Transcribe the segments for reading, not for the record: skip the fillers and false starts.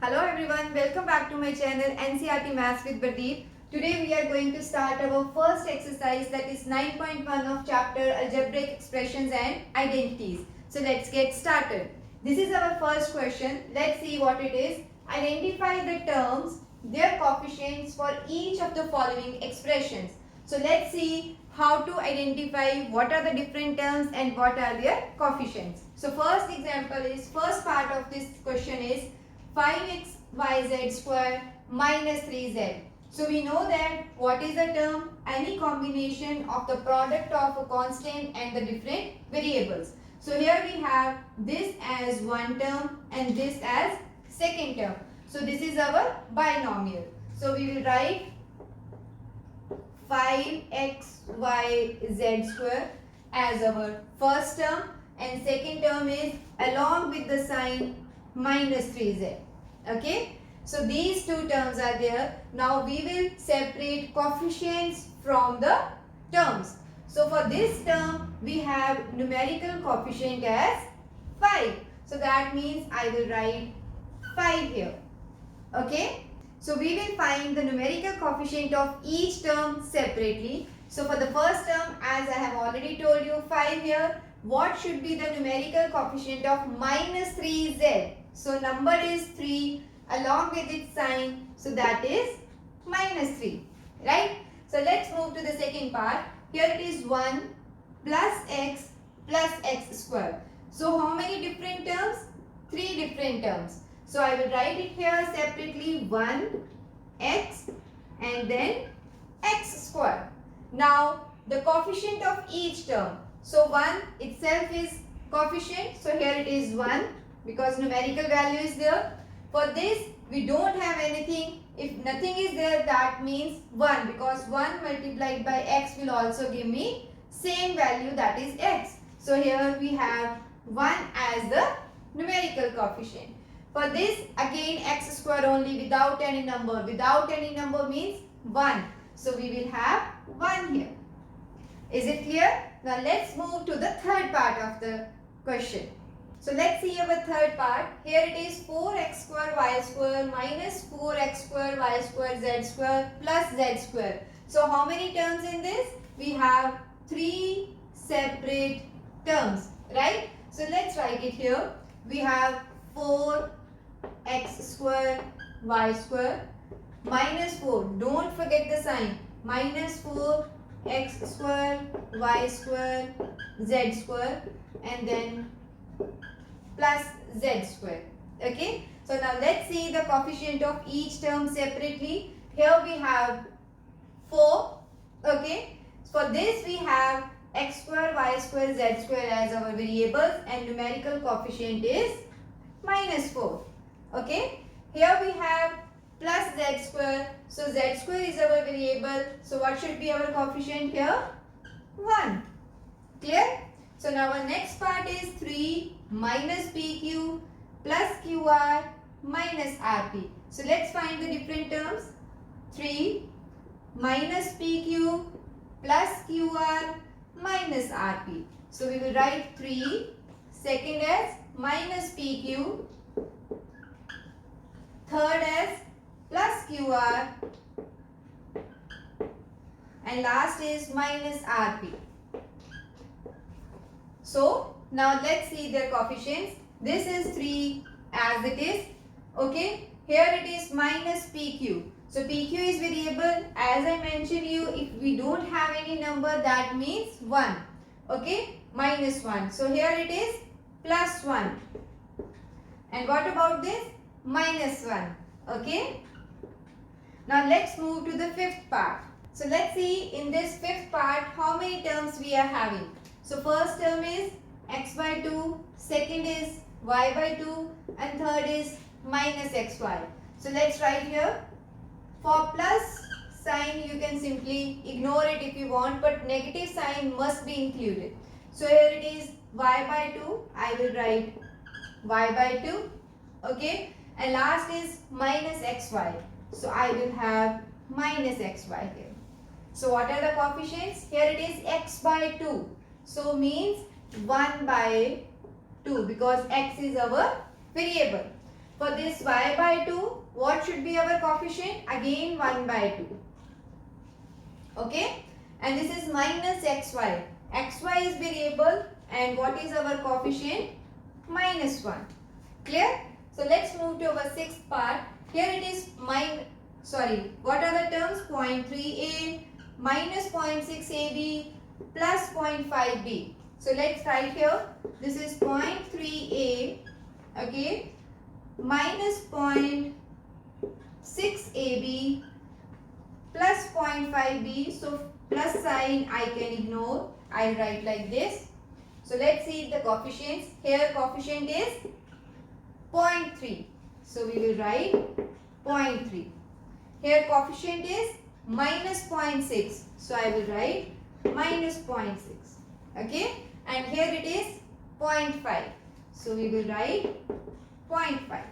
Hello everyone, welcome back to my channel Ncert Maths with Bardeep. Today we are going to start our first exercise, that is 9.1 of chapter Algebraic Expressions and Identities. So let's get started. This is our first question. Let's see what it is. Identify the terms, their coefficients for each of the following expressions. So let's see how to identify what are the different terms and what are their coefficients. So first part of this question is 5xyz square minus 3z. So we know that what is the term? Any combination of the product of a constant and the different variables. So here we have this as one term and this as second term. So this is our binomial. So we will write 5xyz square as our first term, and second term is along with the sign minus 3z. Okay, so these two terms are there. Now we will separate coefficients from the terms. So for this term we have numerical coefficient as 5. So that means I will write 5 here. Okay, so we will find the numerical coefficient of each term separately. So for the first term, as I have already told you, 5 here, what should be the numerical coefficient of minus 3z? So number is 3 along with its sign, so that is minus 3, right? So let's move to the second part. Here it is 1 plus x square. So how many different terms? 3 different terms. So I will write it here separately, 1x and then x square. Now the coefficient of each term. So 1 itself is coefficient. So here it is 1 because numerical value is there. For this we don't have anything. If nothing is there, that means 1, because 1 multiplied by x will also give me same value, that is x. So here we have 1 as the numerical coefficient. For this again x square only without any number. Without any number means 1. So we will have 1 here. Is it clear? Now let's move to the third part of the question. So let's see our third part. Here it is 4x square y square minus 4x square y square z square plus z square. So how many terms in this? We have 3 separate terms, right? So let's write it here. We have 4x square y square minus 4. Don't forget the sign. Minus 4x square y square z square and then plus z square. Okay, so now let's see the coefficient of each term separately. Here we have 4. Okay, for this we have x square y square z square as our variables and numerical coefficient is minus 4. Okay, here we have plus z square. So z square is our variable. So what should be our coefficient here? 1. Clear? So now our next part is 3 minus PQ plus QR minus RP. So let's find the different terms. 3 minus PQ plus QR minus RP. So we will write 3, second as minus PQ, third as plus QR, and last is minus RP. So now let's see their coefficients. This is 3 as it is. Okay, here it is minus PQ. So PQ is variable. As I mentioned you, if we don't have any number, that means 1. Okay, minus 1. So here it is plus 1. And what about this? Minus 1. Okay. Now let's move to the fifth part. So let's see in this fifth part how many terms we are having. So first term is x by 2, second is y by 2 and third is minus xy. So let's write here. For plus sign you can simply ignore it if you want, but negative sign must be included. So here it is y by 2, I will write y by 2. Okay, and last is minus xy. So I will have minus xy here. So what are the coefficients? Here it is x by 2. So means 1 by 2 because x is our variable. For this y by 2, what should be our coefficient? Again 1 by 2. Okay? And this is minus xy. Xy is variable and what is our coefficient? Minus 1. Clear? So let's move to our sixth part. Here it is what are the terms? 0.3a minus 0.6ab plus 0.5b. So let's write here. This is 0.3a, okay, minus 0.6ab plus 0.5b. So plus sign I can ignore. I'll write like this. So let's see the coefficients. Here coefficient is 0.3. So we will write 0.3. Here coefficient is minus 0.6. So I will write minus 0.6. Okay. And here it is 0.5. So we will write 0.5.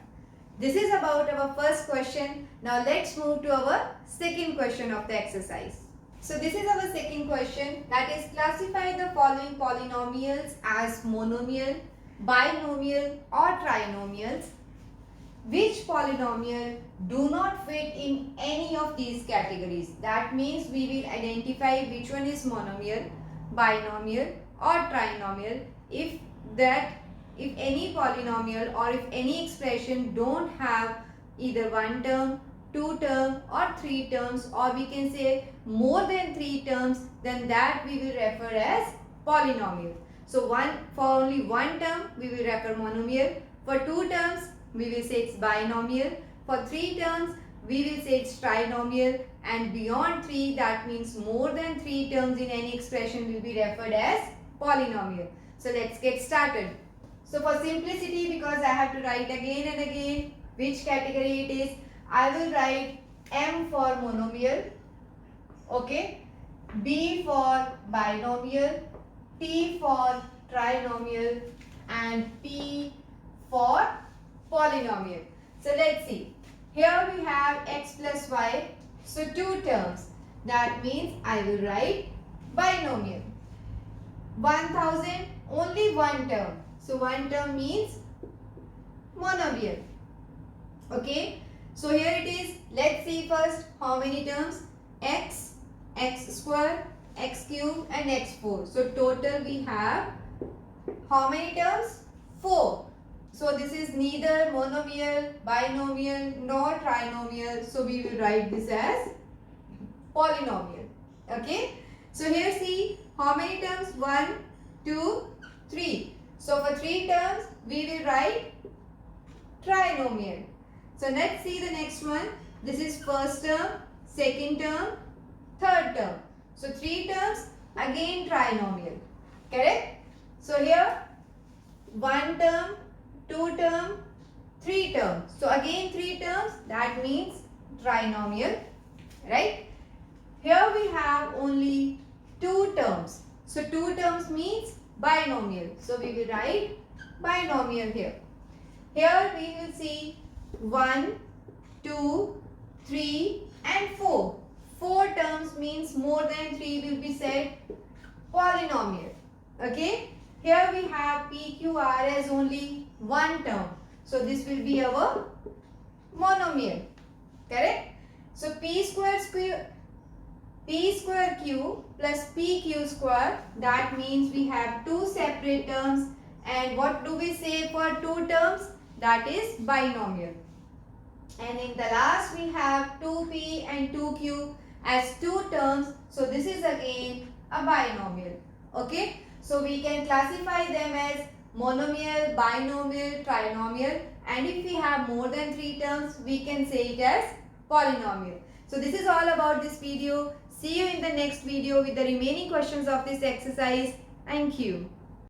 This is about our first question. Now let's move to our second question of the exercise. So this is our second question, that is classify the following polynomials as monomial, binomial or trinomials. Which polynomial do not fit in any of these categories? That means we will identify which one is monomial, binomial or trinomial if any polynomial or if any expression don't have either one term, two terms or three terms, or we can say more than three terms, then that we will refer as polynomial. So for only one term we will refer monomial, for two terms we will say it's binomial, for three terms we will say it's trinomial, and beyond three, that means more than three terms in any expression will be referred as polynomial. So let's get started. So for simplicity, because I have to write again and again which category it is, I will write M for monomial, okay, B for binomial, T for trinomial and P for polynomial. So let's see. Here we have x plus y, so two terms. That means I will write binomial. 1000, only one term. So one term means monomial. Okay. So here it is. Let's see first how many terms. X, x square, x cube and x4. So total we have how many terms? 4. So this is neither monomial, binomial nor trinomial. So we will write this as polynomial. Okay. So here see how many terms? 1, 2, 3. So for 3 terms we will write trinomial. So let's see the next one. This is first term, second term, third term. So 3 terms, again trinomial. Correct? So here 1 term, 2 term, 3 terms. So again 3 terms, that means trinomial. Right? Here we have only 2 terms. So 2 terms means binomial. So we will write binomial here. Here we will see 1, 2, 3 and 4. 4 terms means more than 3 will be said polynomial. Okay. Here we have PQR as only 1 term. So this will be our monomial. Correct. So P square Q plus PQ square, that means we have 2 separate terms. And what do we say for 2 terms? That is binomial. And in the last we have 2P and 2Q as 2 terms. So this is again a binomial. Okay. So we can classify them as monomial, binomial, trinomial. And if we have more than 3 terms, we can say it as polynomial. So this is all about this video. See you in the next video with the remaining questions of this exercise. Thank you.